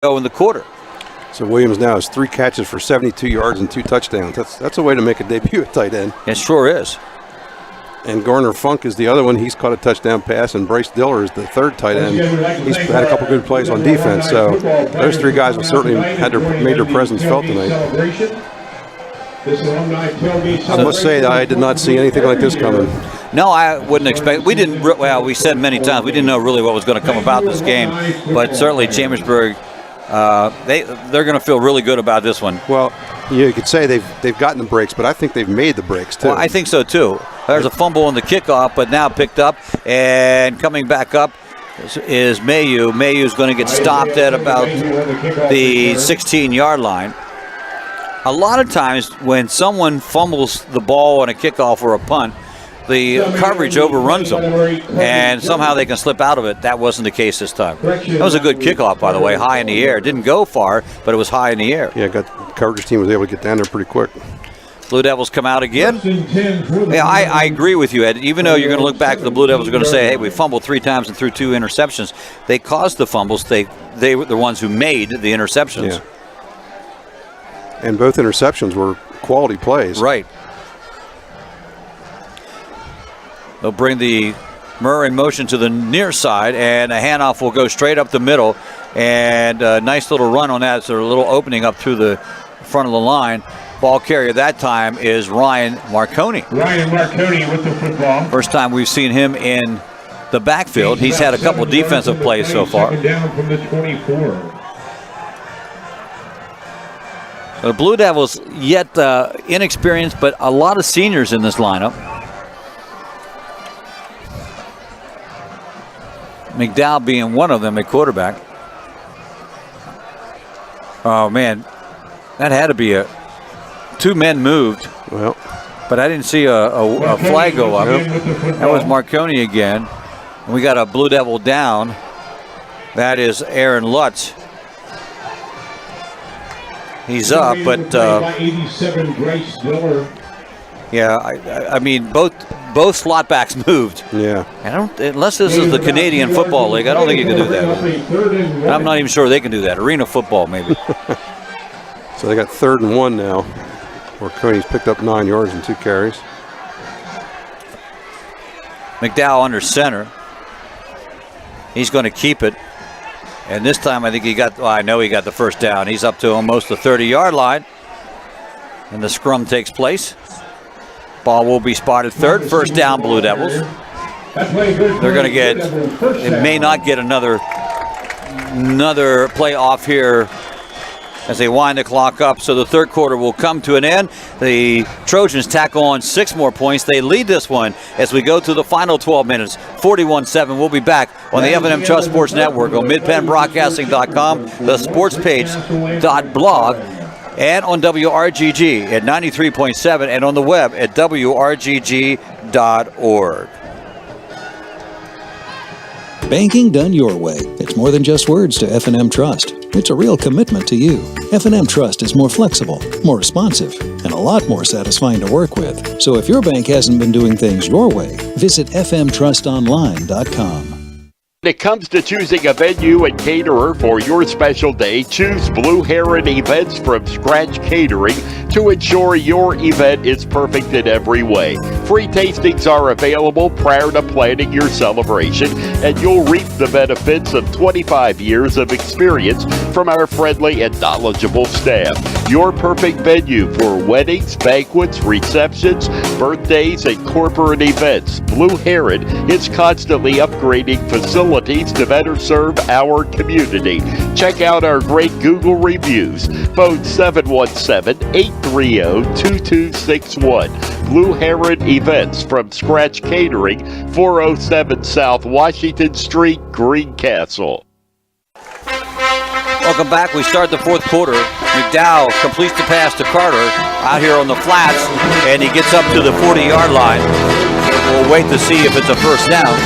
go in the quarter. So Williams now has 3 catches for 72 yards and 2 touchdowns. That's a way to make a debut at tight end. It sure is. And Garner Funk is the other one. He's caught a touchdown pass, and Bryce Diller is the 3rd tight end. He's had a couple good plays on defense. So those 3 guys have certainly made their presence felt tonight. I must say that I did not see anything like this coming. No, I wouldn't expect. We didn't. Well, we said many times we didn't know really what was going to come about this game, but certainly Chambersburg, they're going to feel really good about this one. Well, you could say they've gotten the breaks, but I think they've made the breaks too. Well, I think so too. There's a fumble on the kickoff, but now picked up and coming back up is Mayu. Mayu's going to get stopped at about the 16-yard line. A lot of times when someone fumbles the ball on a kickoff or a punt, the coverage overruns them, and somehow they can slip out of it. That wasn't the case this time. That was a good kickoff, by the way, high in the air. It didn't go far, but it was high in the air. Yeah, coverage team was able to get down there pretty quick. Blue Devils come out again. Yeah, I agree with you, Ed. Even though you're going to look back, the Blue Devils are going to say, hey, we fumbled 3 times and threw 2 interceptions. They caused the fumbles. They were the ones who made the interceptions. Yeah. And both interceptions were quality plays. Right. They'll bring the Murr in motion to the near side, and a handoff will go straight up the middle. And a nice little run on that. So a little opening up through the front of the line. Ball carrier that time is Ryan Marconi. Ryan Marconi with the football. First time we've seen him in the backfield. He's had a couple defensive plays so far. Down from the 24. The Blue Devils yet inexperienced, but a lot of seniors in this lineup. McDowell being one of them at quarterback. Oh, man. That had to be 2 men moved. Well, but I didn't see a flag go up. That was Marconi again. And we got a Blue Devil down. That is Aaron Lutz. He's up, but yeah, I mean both slot backs moved. Yeah. Unless this is the Canadian Football League, I don't think you can do that. I'm not even sure they can do that. Arena football, maybe. So they got 3rd and 1 now. Marconi's picked up 9 yards and 2 carries. McDowell under center. He's going to keep it. And this time I think I know he got the first down. He's up to almost the 30-yard line. And the scrum takes place. Ball will be spotted 3rd. First down, Blue Devils. They're going to get, they may not get another play off here as they wind the clock up. So the 3rd quarter will come to an end. The Trojans tack on 6 more points. They lead this one as we go to the final 12 minutes. 41-7. We'll be back on the F&M Trust Sports Network on midpennbroadcasting.com, the sportspage.blog, and on WRGG at 93.7 and on the web at WRGG.org. Banking done your way. It's more than just words to F&M Trust. It's a real commitment to you. F&M Trust is more flexible, more responsive, and a lot more satisfying to work with. So if your bank hasn't been doing things your way, visit fmtrustonline.com. When it comes to choosing a venue and caterer for your special day, choose Blue Heron Events from Scratch Catering to ensure your event is perfect in every way. Free tastings are available prior to planning your celebration, and you'll reap the benefits of 25 years of experience from our friendly and knowledgeable staff. Your perfect venue for weddings, banquets, receptions, birthdays, and corporate events. Blue Heron is constantly upgrading facilities to better serve our community. Check out our great Google reviews. Phone 717-830-2261. Blue Heron Events from Scratch Catering, 407 South Washington Street, Greencastle. Welcome back. We start the 4th quarter. McDowell completes the pass to Carter out here on the flats, and he gets up to the 40-yard line. We'll wait to see if it's a first down.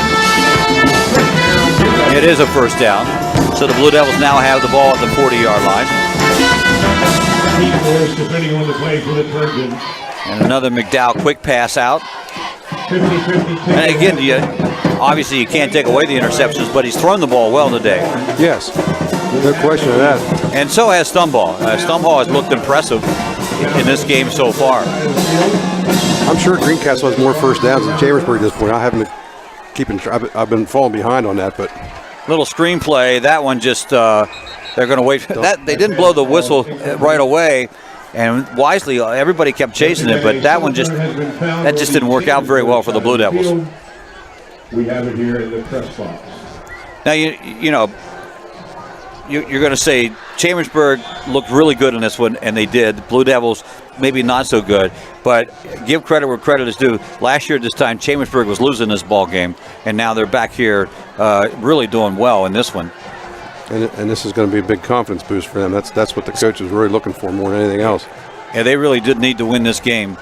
It is a first down. So the Blue Devils now have the ball at the 40-yard line. And another McDowell quick pass out. And again, obviously you can't take away the interceptions, but he's thrown the ball well today. Yes. No question of that. And so has Stumball. Stumball has looked impressive in this game so far. I'm sure Greencastle has more first downs than Chambersburg at this point. I haven't been keeping. I've been falling behind on that, but Little screenplay. That one just they're going to wait. That they didn't blow the whistle right away, and wisely everybody kept chasing it. But that one just didn't work out very well for the Blue Devils. We have it here in the press box. Now you know you're going to say Chambersburg looked really good in this one, and they did. The Blue Devils maybe not so good, but give credit where credit is due. Last year at this time, Chambersburg was losing this ball game, and now they're back here really doing well in this one. And this is going to be a big confidence boost for them. That's what the coach is really looking for more than anything else. Yeah, they really did need to win this game.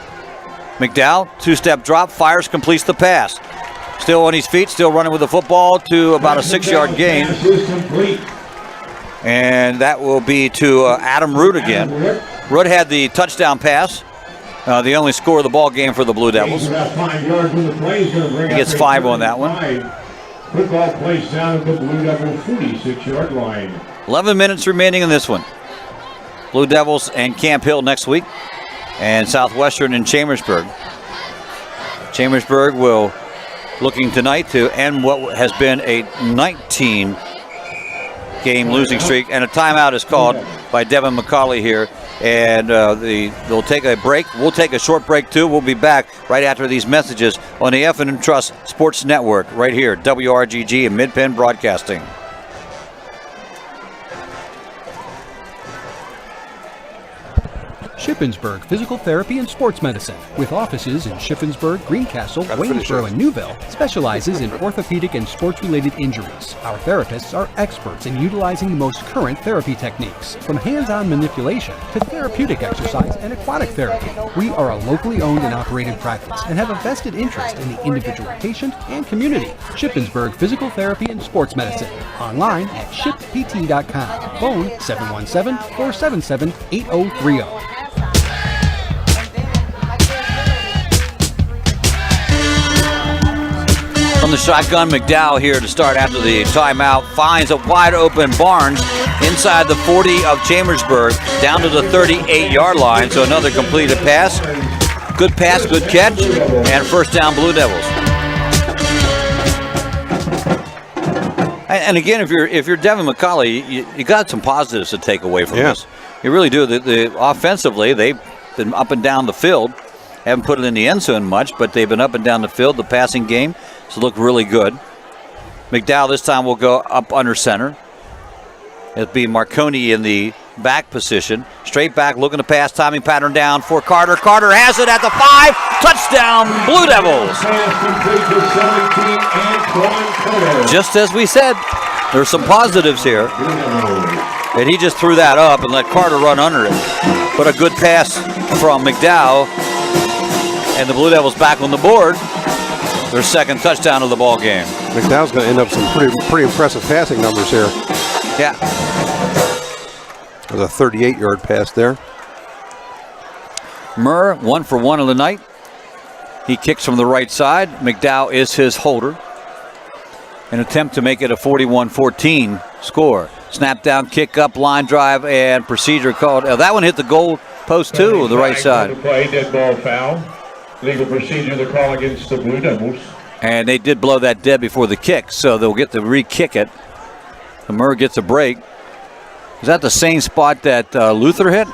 McDowell, two-step drop, fires, completes the pass. Still on his feet, still running with the football to about a 6-yard gain. And that will be to Adam Root again. Root had the touchdown pass, the only score of the ball game for the Blue Devils. He gets 5 on that one. Football placed down at the Blue Devil 46-yard line. 11 minutes remaining in this one. Blue Devils and Camp Hill next week, and Southwestern and Chambersburg. Chambersburg will looking tonight to end what has been a 19-game losing streak, and a timeout is called by Devin McCauley here, and they'll take a break. We'll take a short break too. We'll be back right after these messages on the F&M Trust Sports Network right here, WRGG and Mid-Penn Broadcasting. Shippensburg Physical Therapy and Sports Medicine, with offices in Shippensburg, Greencastle, Waynesboro, and Newville, specializes in orthopedic and sports-related injuries. Our therapists are experts in utilizing the most current therapy techniques, from hands-on manipulation to therapeutic exercise and aquatic therapy. We are a locally owned and operated practice and have a vested interest in the individual patient and community. Shippensburg Physical Therapy and Sports Medicine, online at shippt.com. Phone 717-477-8030. From the shotgun, McDowell here to start after the timeout. Finds a wide open Barnes inside the 40 of Chambersburg, down to the 38-yard line. So another completed pass. Good pass, good catch, and first down Blue Devils. And again, if you're Devin McCauley, you got some positives to take away from this. You really do. The offensively, they've been up and down the field. Haven't put it in the end zone much, but they've been up and down the field. The passing game has looked really good. McDowell this time will go up under center. It'll be Marconi in the back position. Straight back, looking to pass, timing pattern down for Carter. Carter has it at the 5. Touchdown, Blue Devils. Just as we said, there's some positives here. And he just threw that up and let Carter run under it. But a good pass from McDowell. And the Blue Devils back on the board. Their second touchdown of the ball game. McDowell's going to end up some pretty impressive passing numbers here. Yeah. There's a 38-yard pass there. Murr, 1 for 1 of the night. He kicks from the right side. McDowell is his holder. An attempt to make it a 41-14 score. Snap down, kick up, line drive, and procedure called. That one hit the goal post too, the right side. Play, dead ball foul. Legal procedure, the call against the Blue Devils. And they did blow that dead before the kick, so they'll get to re-kick it. The Murr gets a break. Is that the same spot that Luther hit?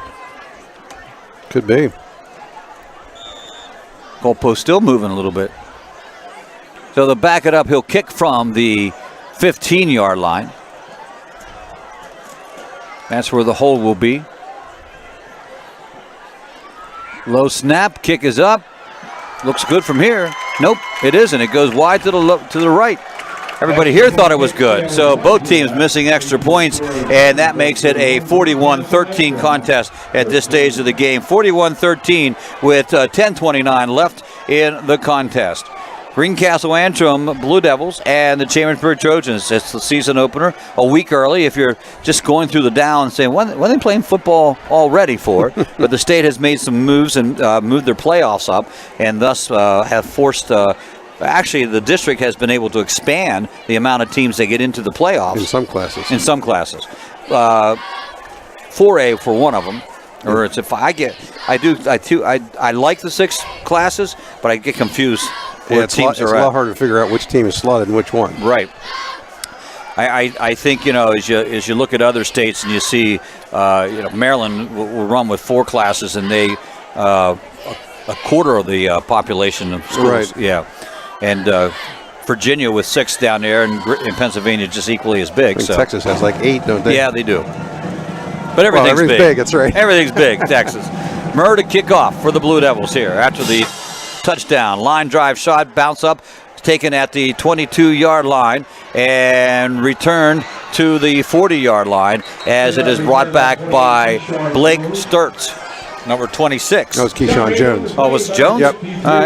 Could be. Goalpost still moving a little bit. So they'll back it up. He'll kick from the 15-yard line. That's where the hole will be. Low snap, kick is up. Looks good from here. Nope, it isn't. It goes wide to the right. Everybody here thought it was good. So both teams missing extra points, and that makes it a 41-13 contest at this stage of the game. 41-13 with 10:29 left in the contest. Greencastle Antrim Blue Devils and the Chambersburg Trojans. It's the season opener a week early. If you're just going through the Dow and saying, when are they playing football already for? But the state has made some moves and moved their playoffs up, and thus have forced actually the district has been able to expand the amount of teams that get into the playoffs. In some classes. In some classes. 4A for one of them, or it's if I like the 6 classes, but I get confused where it's teams a lot harder to figure out which team is slotted in which one. Right. I think, as you look at other states and you see, Maryland will run with 4 classes, and they a quarter of the population of schools. Right. Yeah. And Virginia with 6 down there, and Pennsylvania just equally as big. I think So Texas has like 8, don't they? yeah, they do. But everything's big. That's right. Everything's big, Texas. Murr to kick off for the Blue Devils here after the touchdown. Line drive shot, bounce up, taken at the 22-yard line and returned to the 40-yard line as it is brought back by Blake Sturtz, number 26. That was Keyshawn Jones. Oh, it was Jones? Yep. All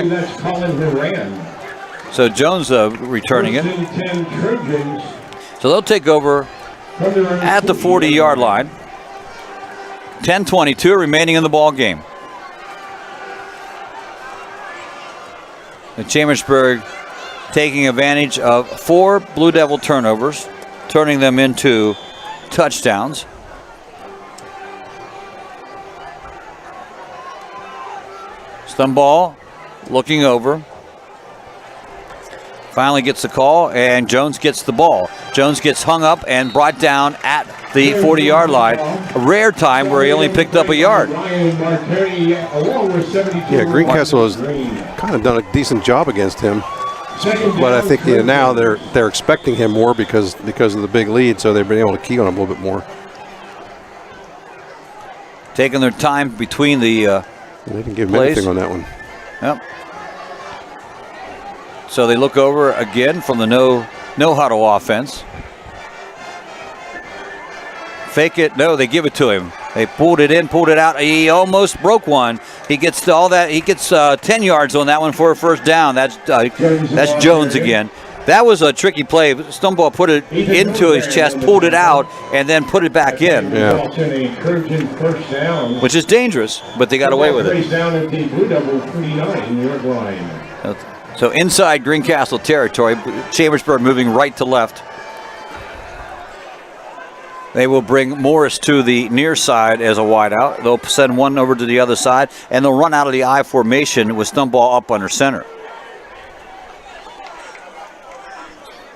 right. So Jones returning it. So they'll take over at the 40-yard line. 10:22 remaining in the ball game. The Chambersburg taking advantage of 4 Blue Devil turnovers, turning them into touchdowns. Stumball looking over. Finally gets the call, and Jones gets the ball. Jones gets hung up and brought down at the 40-yard line. A rare time where he only picked up a yard. Yeah, Greencastle has kind of done a decent job against him. But I think now they're expecting him more because of the big lead, so they've been able to key on him a little bit more. Taking their time between the They didn't give him plays. anything on that one. Yep. So they look over again from the no huddle offense. Fake it. No, they give it to him. They pulled it in, pulled it out. He almost broke one. He gets all that. He gets 10 yards on that one for a first down. That's Jones again. That was a tricky play. Stumball put it into his chest, pulled it out, and then put it back in. Yeah. Which is dangerous, but they got away with it. So inside Greencastle territory, Chambersburg moving right to left. They will bring Morris to the near side as a wideout. They'll send one over to the other side, and they'll run out of the I formation with Stumball up under center.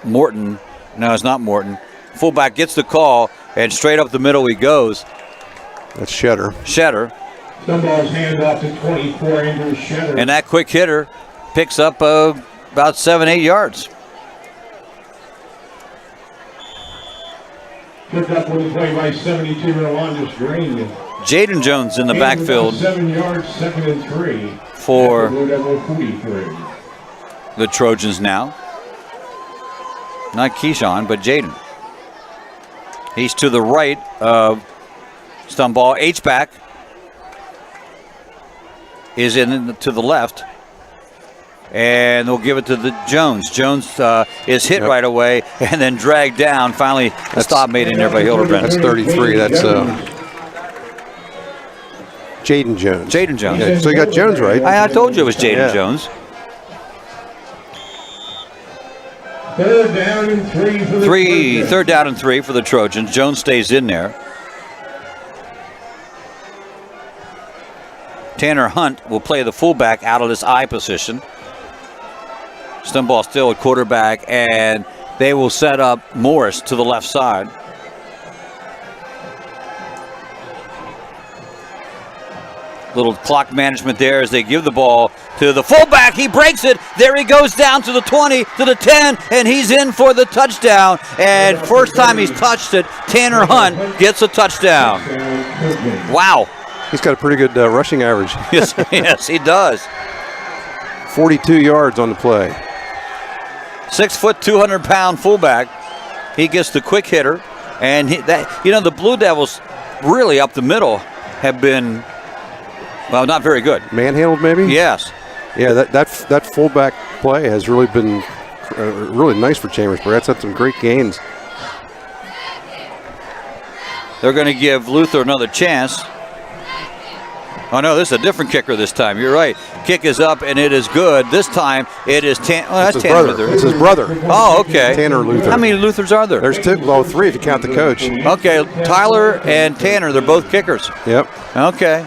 Morton, no, it's not Morton. Fullback gets the call, and straight up the middle he goes. That's Shetter. Stumball's hand off to 24 Andrew Shetter. And that quick hitter picks up about 7-8 yards. Picked up with a play by 72 Rolandis Green. Jaden Jones in the backfield 7 yards, 2nd and 3. For Blue Devil 43. the Trojans now. Not Keyshawn, but Jaden. He's to the right of Stumball. H-back is to the left. And they'll give it to the Jones. Jones is hit right away and then dragged down. Finally, a stop made in there by Hildebrand. That's 33. That's Jaden Jones. Jaden Jones. Yeah, so you got Jones right. I told you it was Jaden Jones. 3rd down and 3 for the Trojans. 3rd down and 3 for the Trojans. Jones stays in there. Tanner Hunt will play the fullback out of this I position. Stumball still at quarterback, and they will set up Morris to the left side. Little clock management there as they give the ball to the fullback. He breaks it. There he goes down to the 20, to the 10, and he's in for the touchdown. And first time he's touched it, Tanner Hunt gets a touchdown. Wow. He's got a pretty good rushing average. Yes, he does. 42 yards on the play. 6 foot, 200-pound fullback. He gets the quick hitter, and the Blue Devils really up the middle have been, well, not very good. Manhandled, maybe? Yes. Yeah, that fullback play has really been really nice for Chambersburg. That's had some great gains. They're going to give Luther another chance. Oh, no, this is a different kicker this time. You're right. Kick is up, and it is good. This time, it is that's Tanner Luther. It's his brother. Oh, okay. Tanner Luther. How many Luthers are there? There's two, well, three if you count the coach. Okay, Tyler and Tanner, they're both kickers. Yep. Okay.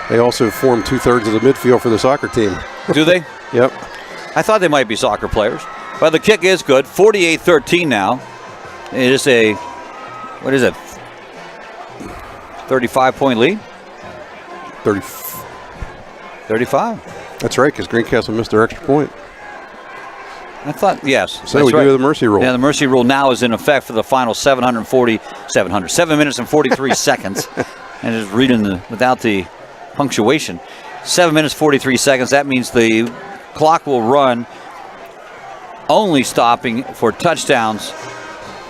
They also form 2/3 of the midfield for the soccer team. Do they? Yep. I thought they might be soccer players. But the kick is good. 48-13 now. It is a, what is it, 35-point lead? 35. That's right, because Greencastle missed their extra point. I thought, yes. So we do the mercy rule. Yeah, the mercy rule now is in effect for the final 7 minutes and 43 seconds. And just reading without the punctuation. 7 minutes, 43 seconds. That means the clock will run, only stopping for touchdowns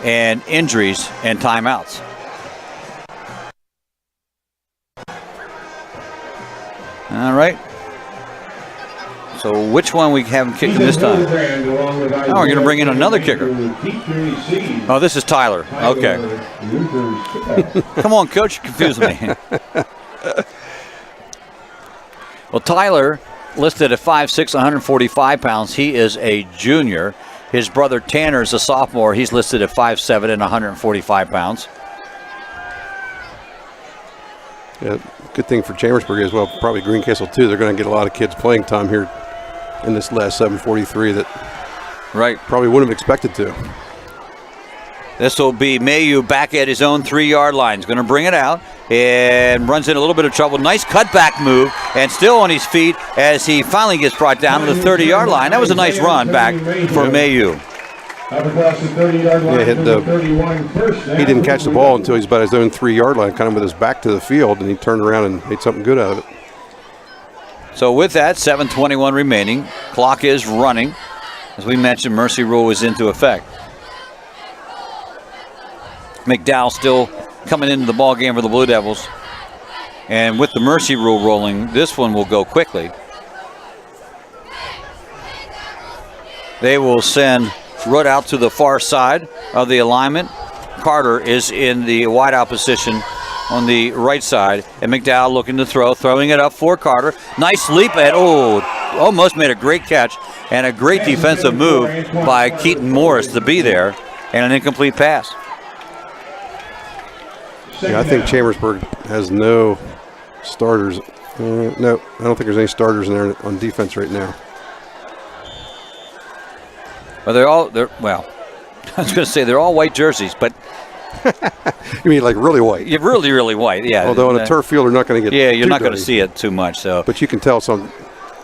and injuries and timeouts. All right. So which one we haven't kicked this time? Oh, we're going to bring in another kicker. Oh, this is Tyler. Okay. Come on, Coach. You're confusing me. Well, Tyler, listed at 5'6", 145 pounds. He is a junior. His brother Tanner is a sophomore. He's listed at 5'7" and 145 pounds. Yeah, good thing for Chambersburg as well, probably Greencastle too. They're going to get a lot of kids playing time here in this last 7:43 that probably wouldn't have expected to. This will be Mayu back at his own 3-yard line. He's going to bring it out and runs in a little bit of trouble. Nice cutback move and still on his feet as he finally gets brought down to the 30-yard line. That was a nice run back for Mayu. He didn't catch the ball until he's about his own 3-yard line, kind of with his back to the field, and he turned around and made something good out of it. So with that, 7:21 remaining. Clock is running. As we mentioned, mercy rule is into effect. McDowell still coming into the ball game for the Blue Devils. And with the mercy rule rolling, this one will go quickly. They will send Rudd out to the far side of the alignment. Carter is in the wideout position on the right side. And McDowell looking to throw, throwing it up for Carter. Nice leap at, almost made a great catch and a great defensive move by Keaton Morris to be there. And an incomplete pass. Yeah, I think Chambersburg has no starters. No, I don't think there's any starters in there on defense right now. Well, well, I was going to say they're all white jerseys, but you mean like really white? You're really, really white, yeah. Although on a turf field, they're not going to get. Yeah, you're not going to dirty. see it too much. So, but you can tell some.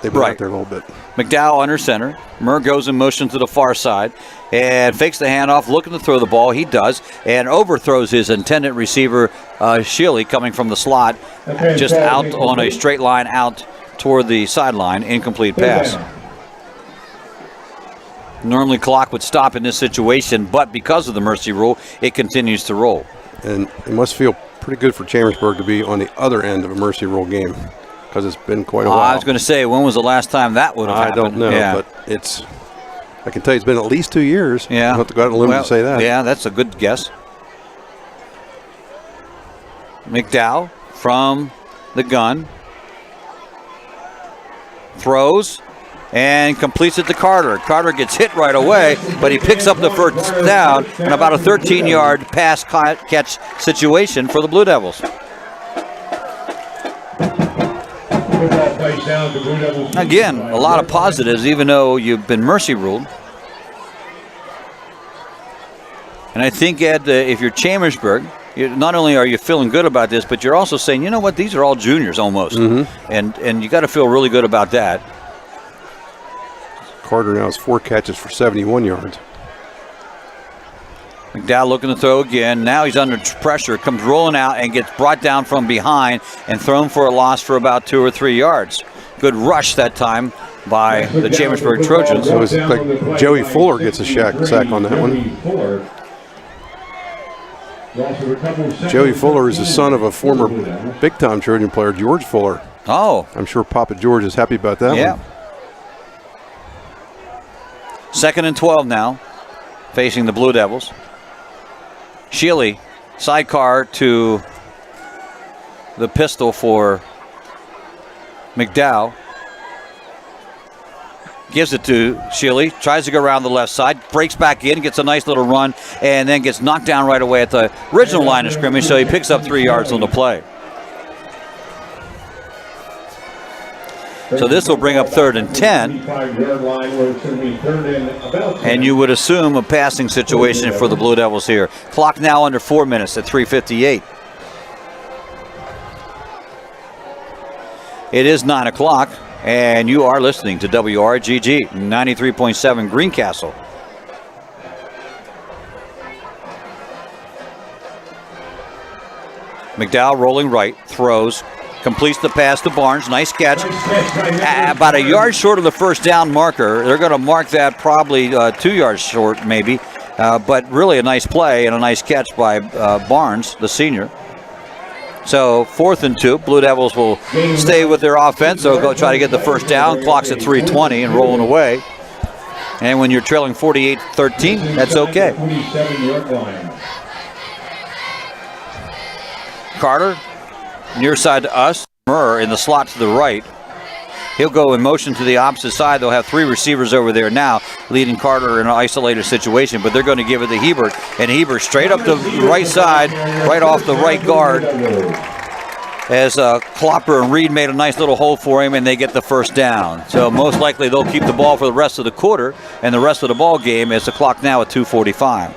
They brought it there a little bit. McDowell under center. Murr goes in motion to the far side and fakes the handoff, looking to throw the ball. He does, and overthrows his intended receiver, Shealy, coming from the slot, just out on a straight line out toward the sideline. Incomplete pass. Normally clock would stop in this situation, but because of the mercy rule, it continues to roll. And it must feel pretty good for Chambersburg to be on the other end of a mercy rule game, because it's been quite a while. I was going to say, when was the last time that would have happened? I don't know, but I can tell you it's been at least 2 years. Yeah. I'll have to go out on a limb to say that. Yeah, that's a good guess. McDowell from the gun. Throws and completes it to Carter. Carter gets hit right away, but he picks up the first down and about a 13-yard pass catch situation for the Blue Devils. Again, a lot of positives, even though you've been mercy ruled. And I think, Ed, if you're Chambersburg, not only are you feeling good about this, but you're also saying, you know what, these are all juniors almost. Mm-hmm. And you got to feel really good about that. Carter now has 4 catches for 71 yards. McDowell looking to throw again. Now he's under pressure, comes rolling out and gets brought down from behind and thrown for a loss for about 2 or 3 yards. Good rush that time by the Chambersburg Trojans. So it's like Joey Fuller gets a sack on that one. Joey Fuller is the son of a former big-time Trojan player, George Fuller. Oh. I'm sure Papa George is happy about that one. 2nd and 12 now, facing the Blue Devils. Shealy, sidecar to the pistol for McDowell gives it to Shealy, tries to go around the left side, breaks back in, gets a nice little run, and then gets knocked down right away at the original line of scrimmage, so he picks up 3 yards on the play. So this will bring up 3rd and 10. And you would assume a passing situation for the Blue Devils here. Clock now under 4 minutes at 3:58. It is 9 o'clock, and you are listening to WRGG 93.7 Greencastle. McDowell rolling right, throws, completes the pass to Barnes. Nice catch. About a yard short of the first down marker. They're going to mark that probably 2 yards short maybe. But really a nice play and a nice catch by Barnes, the senior. So 4th and 2. Blue Devils will stay with their offense. They'll go try to get the first down. Clock's at 3:20 and rolling away. And when you're trailing 48-13, that's okay. Carter, near side to us. Murr in the slot to the right. He'll go in motion to the opposite side. They'll have 3 receivers over there now, leading Carter in an isolated situation, but they're going to give it to Hebert. And Hebert straight up the right side, right off the right guard, as Klopper and Reed made a nice little hole for him, and they get the first down. So most likely they'll keep the ball for the rest of the quarter and the rest of the ball game, as the clock now at 2:45.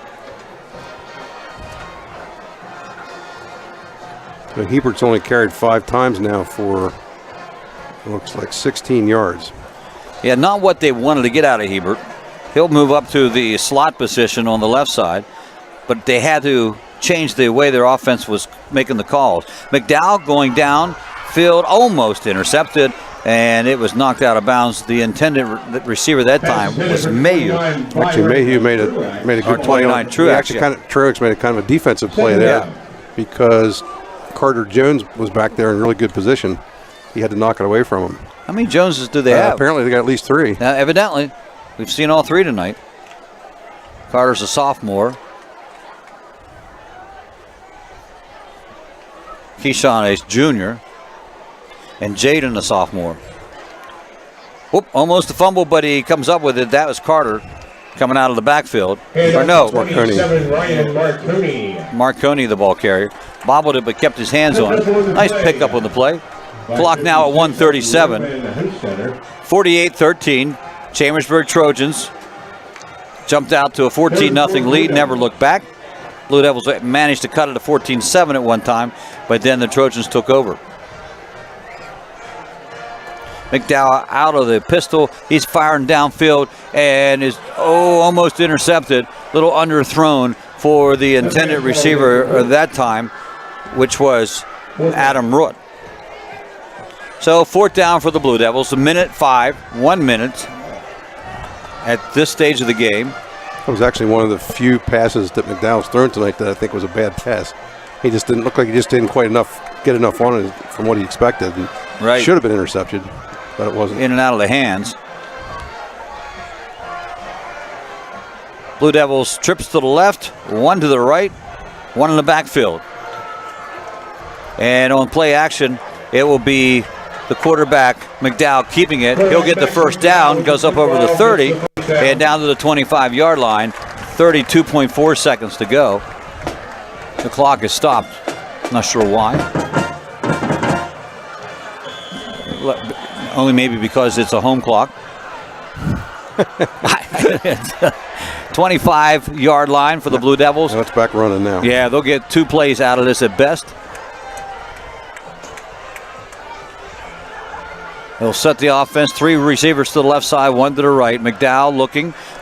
So Hebert's only carried 5 times now for, it looks like 16 yards. Yeah, not what they wanted to get out of Hebert. He'll move up to the slot position on the left side, but they had to change the way their offense was making the calls. McDowell going down, field almost intercepted, and it was knocked out of bounds. The intended receiver that time was Mayhew. Actually, Mayhew made a good play. Truex made a kind of a defensive play there, because Carter Jones was back there in really good position. He had to knock it away from him. How many Joneses do they have? Apparently they got at least 3. Evidently. We've seen all 3 tonight. Carter's a sophomore. Keyshawn is junior. And Jaden a sophomore. Whoop, almost a fumble, but he comes up with it. That was Carter coming out of the backfield. Or no, Marconi, the ball carrier. Bobbled it, but kept his hands on it. Nice pickup on the play. Clock now at 1:37. 48-13. Chambersburg Trojans jumped out to a 14-0 lead, never looked back. Blue Devils managed to cut it to 14-7 at one time, but then the Trojans took over. McDowell out of the pistol. He's firing downfield and is almost intercepted. Little underthrown for the intended receiver that time, which was Adam Root. So 4th down for the Blue Devils. 1 minute at this stage of the game. That was actually one of the few passes that McDowell's thrown tonight that I think was a bad pass. He just didn't look like he just didn't quite get enough on it from what he expected. And should have been intercepted, but it wasn't. In and out of the hands. Blue Devils trips to the left, 1 to the right, 1 in the backfield. And on play action, it will be the quarterback, McDowell, keeping it. He'll get the first down, goes up over the 30, and down to the 25-yard line. 32.4 seconds to go. The clock is stopped. Not sure why. Only maybe because it's a home clock. 25-yard line for the Blue Devils. It's back running now. Yeah, they'll get 2 plays out of this at best. They'll set the offense. 3 receivers to the left side, 1 to the right. McDowell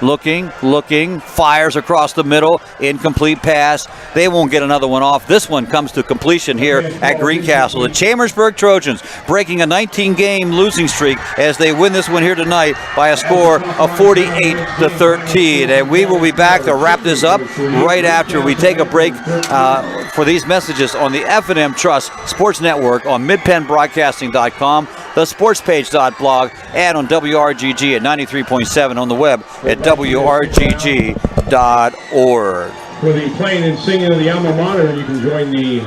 looking, fires across the middle. Incomplete pass. They won't get another one off. This one comes to completion here at Greencastle. The Chambersburg Trojans breaking a 19-game losing streak as they win this one here tonight by a score of 48-13. And we will be back to wrap this up right after we take a break for these messages on the F&M Trust Sports Network on midpennbroadcasting.com, the sportspage.blog, and on WRGG at 93.7 on the web at WRGG.org. For the playing and singing of the alma mater, you can join the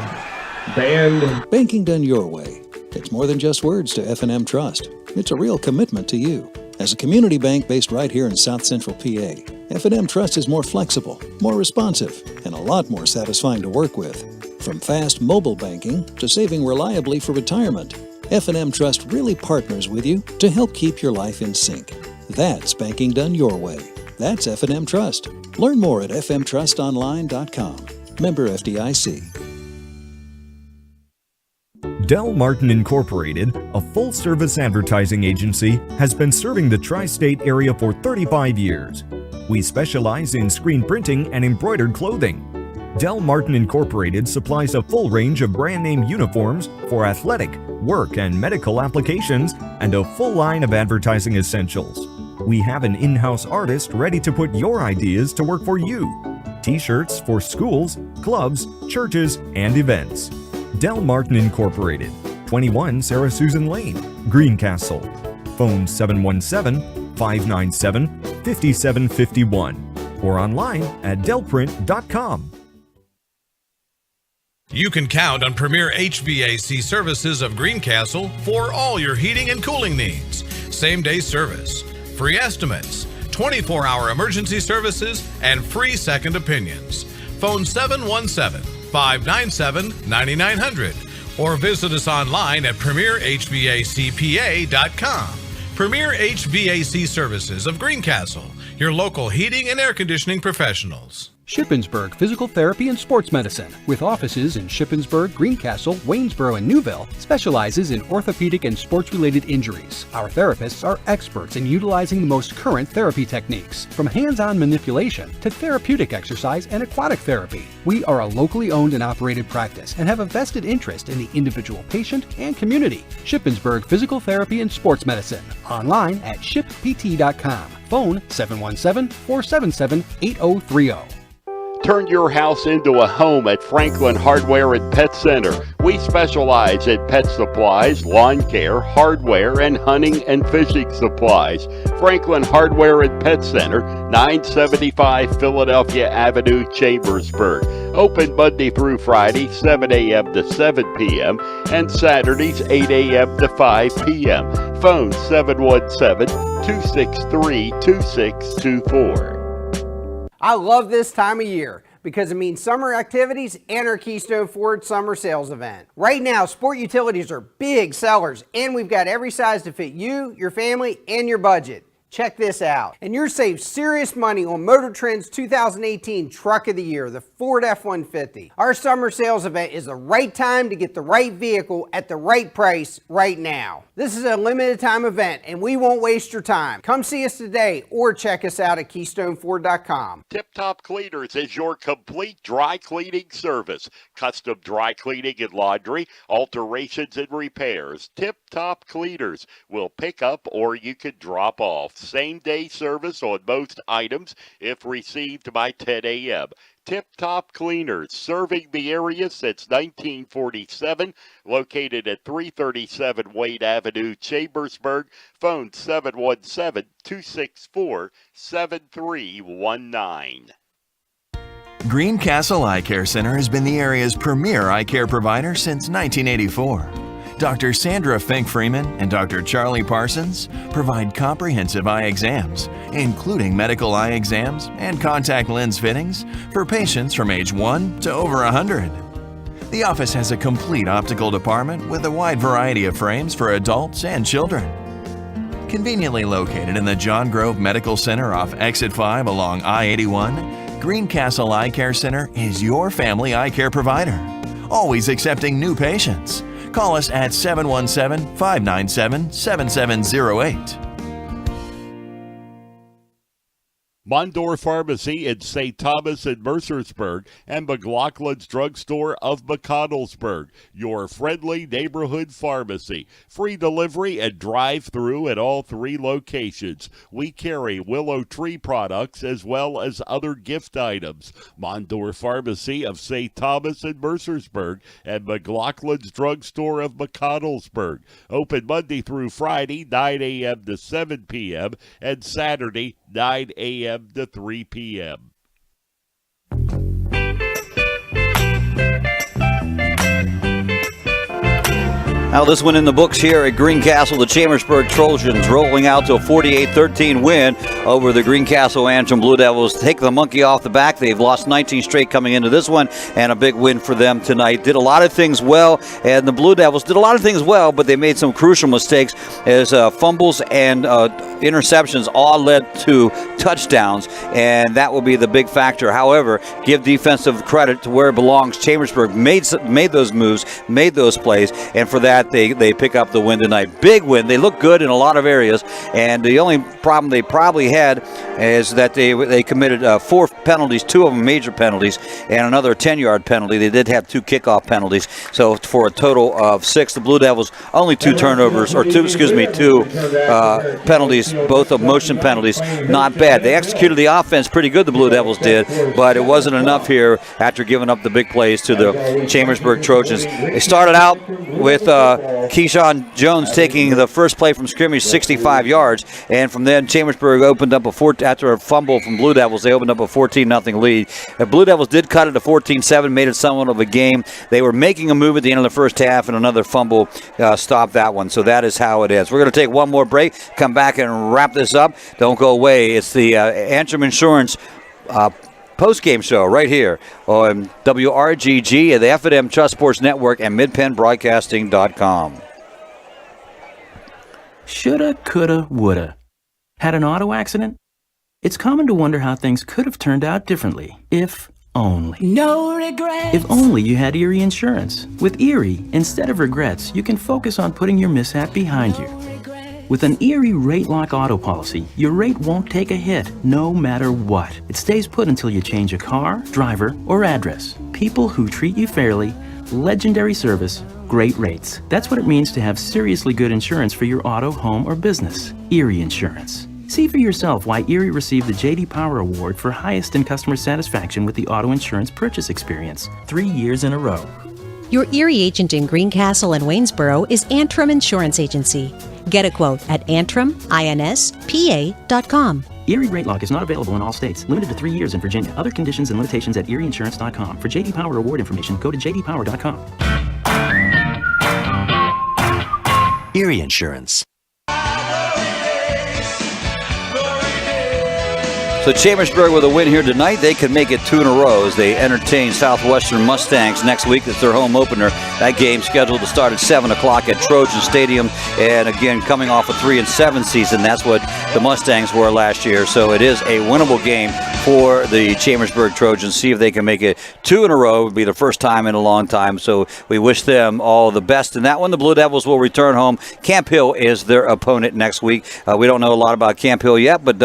band. Banking done your way. It's more than just words to F&M Trust. It's a real commitment to you. As a community bank based right here in South Central PA, F&M Trust is more flexible, more responsive, and a lot more satisfying to work with. From fast mobile banking to saving reliably for retirement, F&M Trust really partners with you to help keep your life in sync. That's banking done your way. That's F&M Trust. Learn more at fmtrustonline.com. Member FDIC. Del Martin Incorporated, a full-service advertising agency, has been serving the tri-state area for 35 years. We specialize in screen printing and embroidered clothing. Del Martin Incorporated supplies a full range of brand-name uniforms for athletic, work, and medical applications, and a full line of advertising essentials. We have an in-house artist ready to put your ideas to work for you. T-shirts for schools, clubs, churches, and events. Del Martin Incorporated, 21 Sarah Susan Lane, Greencastle. Phone 717-597-5751 or online at delprint.com. You can count on Premier HVAC Services of Greencastle for all your heating and cooling needs. Same-day service, free estimates, 24-hour emergency services, and free second opinions. Phone 717-597-9900 or visit us online at premierhvacpa.com. Premier HVAC Services of Greencastle, your local heating and air conditioning professionals. Shippensburg Physical Therapy and Sports Medicine, with offices in Shippensburg, Greencastle, Waynesboro, and Newville, specializes in orthopedic and sports-related injuries. Our therapists are experts in utilizing the most current therapy techniques, from hands-on manipulation to therapeutic exercise and aquatic therapy. We are a locally owned and operated practice and have a vested interest in the individual patient and community. Shippensburg Physical Therapy and Sports Medicine, online at shippt.com. Phone 717-477-8030. Turn your house into a home at Franklin Hardware and Pet Center. We specialize in pet supplies, lawn care, hardware, and hunting and fishing supplies. Franklin Hardware and Pet Center, 975 Philadelphia Avenue, Chambersburg. Open Monday through Friday, 7 a.m. to 7 p.m. and Saturdays, 8 a.m. to 5 p.m. Phone 717-263-2624. I love this time of year because it means summer activities and our Keystone Ford Summer Sales Event. Right now, sport utilities are big sellers, and we've got every size to fit you, your family, and your budget. Check this out. And you're saving serious money on Motor Trend's 2018 Truck of the Year, the Ford F-150. Our summer sales event is the right time to get the right vehicle at the right price right now. This is a limited time event, and we won't waste your time. Come see us today or check us out at KeystoneFord.com. Tip Top Cleaners is your complete dry cleaning service. Custom dry cleaning and laundry, alterations and repairs. Tip Top Cleaners will pick up or you can drop off. Same-day service on most items if received by 10 a.m. Tip Top Cleaners, serving the area since 1947, located at 337 Wayne Avenue, Chambersburg. Phone 717-264-7319. Greencastle Eye Care Center has been the area's premier eye care provider since 1984. Dr. Sandra Fink-Freeman and Dr. Charlie Parsons provide comprehensive eye exams, including medical eye exams and contact lens fittings for patients from age 1 to over 100. The office has a complete optical department with a wide variety of frames for adults and children. Conveniently located in the John Grove Medical Center off Exit 5 along I-81, Greencastle Eye Care Center is your family eye care provider, always accepting new patients. Call us at 717-597-7708. Mondor Pharmacy in St. Thomas and Mercersburg, and McLaughlin's Drugstore of McConnellsburg, your friendly neighborhood pharmacy. Free delivery and drive-through at all 3 locations. We carry Willow Tree products as well as other gift items. Mondor Pharmacy of St. Thomas and Mercersburg, and McLaughlin's Drugstore of McConnellsburg. Open Monday through Friday, 9 a.m. to 7 p.m., and Saturday, 9 a.m. to 3 p.m. Now this one in the books here at Greencastle, the Chambersburg Trojans rolling out to a 48-13 win over the Greencastle Antrim Blue Devils. Take the monkey off the back. They've lost 19 straight coming into this one, and a big win for them tonight. Did a lot of things well, and the Blue Devils did a lot of things well, but they made some crucial mistakes as fumbles and interceptions all led to touchdowns, and that will be the big factor. However, give defensive credit to where it belongs. Chambersburg made those moves, made those plays, and for that, they pick up the win tonight. Big win. They look good in a lot of areas, and the only problem they probably had is that they committed 4 penalties, 2 of them major penalties, and another 10-yard penalty. They did have 2 kickoff penalties, so for a total of 6. The Blue Devils only 2 turnovers, or 2 penalties, both of motion penalties. Not bad. They executed the offense pretty good, the Blue Devils did, but it wasn't enough here after giving up the big plays to the Chambersburg Trojans. They started out with Keyshawn Jones taking the first play from scrimmage 65 yards, and from then Chambersburg opened up after a fumble from Blue Devils, they opened up a 14-0 lead. The Blue Devils did cut it to 14-7, made it somewhat of a game. They were making a move at the end of the first half, and another fumble stopped that one, so that is how it is. We're going to take one more break, come back and wrap this up. Don't go away. It's the Antrim Insurance post-game show right here on WRGG, the F&M Trust Sports Network, and MidPennBroadcasting.com. Shoulda, coulda, woulda. Had an auto accident? It's common to wonder how things could have turned out differently, if only. No regrets. If only you had Erie Insurance. With Erie, instead of regrets, you can focus on putting your mishap behind you. With an Erie Rate Lock auto policy, your rate won't take a hit, no matter what. It stays put until you change a car, driver, or address. People who treat you fairly, legendary service, great rates. That's what it means to have seriously good insurance for your auto, home, or business. Erie Insurance. See for yourself why Erie received the J.D. Power Award for highest in customer satisfaction with the auto insurance purchase experience 3 years in a row. Your Erie agent in Greencastle and Waynesboro is Antrim Insurance Agency. Get a quote at AntrimINSPA.com. Erie Rate Lock is not available in all states. Limited to 3 years in Virginia. Other conditions and limitations at ErieInsurance.com. For J.D. Power Award information, go to JDPower.com. Erie Insurance. So Chambersburg with a win here tonight. They can make it 2 in a row as they entertain Southwestern Mustangs next week. It's their home opener. That game scheduled to start at 7 o'clock at Trojan Stadium. And again, coming off a 3-7 season, that's what the Mustangs were last year. So it is a winnable game for the Chambersburg Trojans. See if they can make it 2 in a row. It would be the first time in a long time. So we wish them all the best in that one. The Blue Devils will return home. Camp Hill is their opponent next week. We don't know a lot about Camp Hill yet, but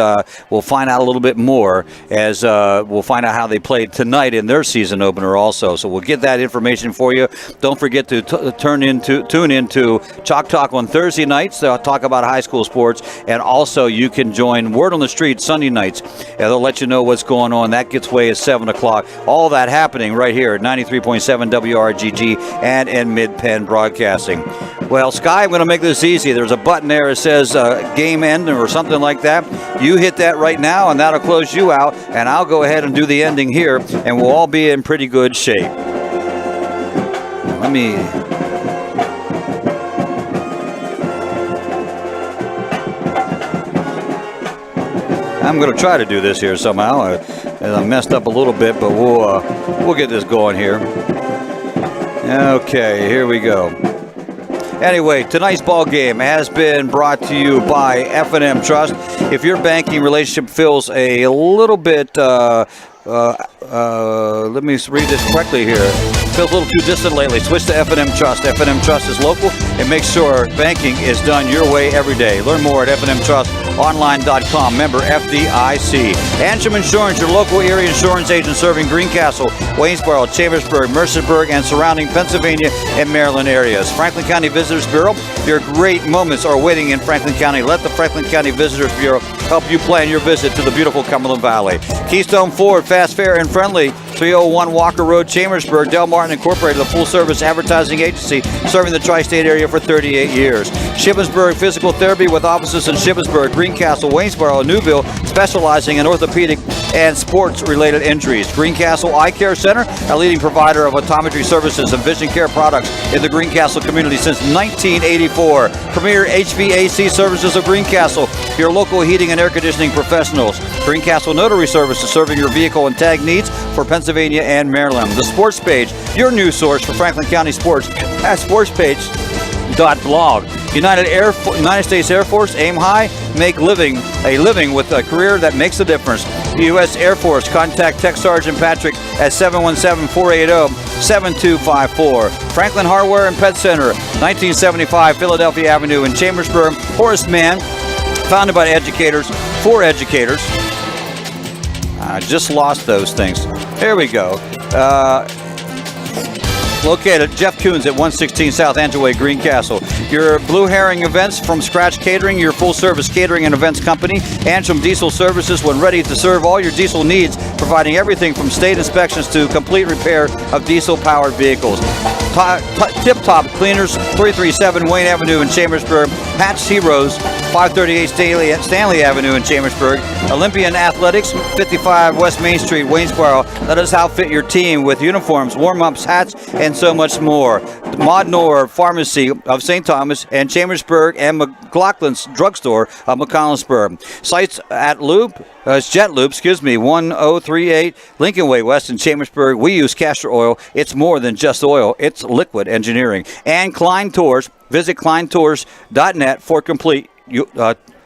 we'll find out a little bit more as we'll find out how they played tonight in their season opener also. So we'll get that information for you. Don't forget to tune into Chalk Talk on Thursday nights. They'll talk about high school sports, and also you can join Word on the Street Sunday nights. They'll let you know what's going on. That gets away at 7 o'clock. All that happening right here at 93.7 WRGG and in Mid-Penn Broadcasting. Well, Sky, I'm going to make this easy. There's a button there that says game end or something like that. You hit that right now, and that'll close you out, and I'll go ahead and do the ending here, and we'll all be in pretty good shape. Let me... I'm going to try to do this here somehow. I messed up a little bit, but we'll get this going here. Okay, here we go. Anyway, tonight's ball game has been brought to you by F&M Trust. If your banking relationship feels a little bit, let me read this correctly here. Feels a little too distant lately. Switch to F&M Trust. F&M Trust is local and makes sure banking is done your way every day. Learn more at FNMTrustonline.com. Member FDIC. Antrim Insurance, your local Erie insurance agent serving Greencastle, Waynesboro, Chambersburg, Mercersburg, and surrounding Pennsylvania and Maryland areas. Franklin County Visitors Bureau, your great moments are waiting in Franklin County. Let the Franklin County Visitors Bureau help you plan your visit to the beautiful Cumberland Valley. Keystone Ford, fast, fair, and friendly. 301 Walker Road, Chambersburg. Del Martin Incorporated, a full-service advertising agency serving the tri-state area for 38 years. Shippensburg Physical Therapy with offices in Shippensburg, Greencastle, Waynesboro, and Newville, specializing in orthopedic and sports-related injuries. Greencastle Eye Care Center, a leading provider of optometry services and vision care products in the Greencastle community since 1984. Premier HVAC Services of Greencastle, your local heating and air conditioning professionals. Greencastle Notary Services, serving your vehicle and tag needs for Pennsylvania and Maryland. The Sports Page, your news source for Franklin County sports at sportspage.blog. United States Air Force, aim high, make a living with a career that makes a difference. U.S. Air Force, contact Tech Sergeant Patrick at 717-480-7254. Franklin Hardware and Pet Center, 1975 Philadelphia Avenue in Chambersburg. Horace Mann, founded by educators for educators. I just lost those things. Here we go. Located Jeff Coons at 116 South Angela Way, Greencastle. Your Blue Herring events from Scratch Catering, your full-service catering and events company. Antrim Diesel Services, when ready to serve all your diesel needs, providing everything from state inspections to complete repair of diesel-powered vehicles. Tip Top Cleaners, 337 Wayne Avenue in Chambersburg. Patch Heroes, 538 Stanley Avenue in Chambersburg. Olympian Athletics, 55 West Main Street, Waynesboro. Let us outfit your team with uniforms, warm-ups, hats, and so much more. Modnor Pharmacy of St. Thomas and Chambersburg, and McLaughlin's Drugstore of McCollensburg. Sites at Jet Loop, 1038 Lincoln Way West in Chambersburg. We use castor oil. It's more than just oil. It's liquid engineering. And Klein Tours. Visit kleintours.net for complete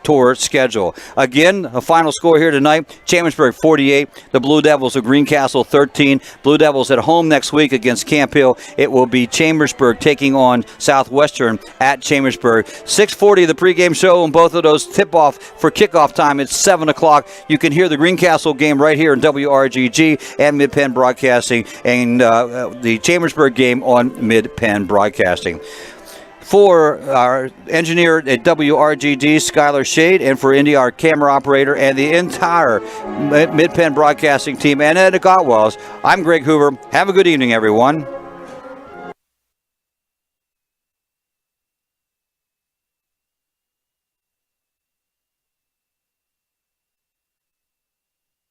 tour schedule. Again, a final score here tonight: Chambersburg 48, the Blue Devils of Greencastle 13. Blue Devils at home next week against Camp Hill. It will be Chambersburg taking on Southwestern at Chambersburg. 6:40 the pregame show, and both of those tip off for kickoff time. It's 7 o'clock. You can hear the Greencastle game right here in WRGG and Mid-Penn Broadcasting, and the Chambersburg game on Mid-Penn Broadcasting. For our engineer at WRGD, Skylar Shade, and for Indy, our camera operator, and the entire Mid-Penn Broadcasting team, and Ed Gottwalls, I'm Greg Hoover. Have a good evening, everyone.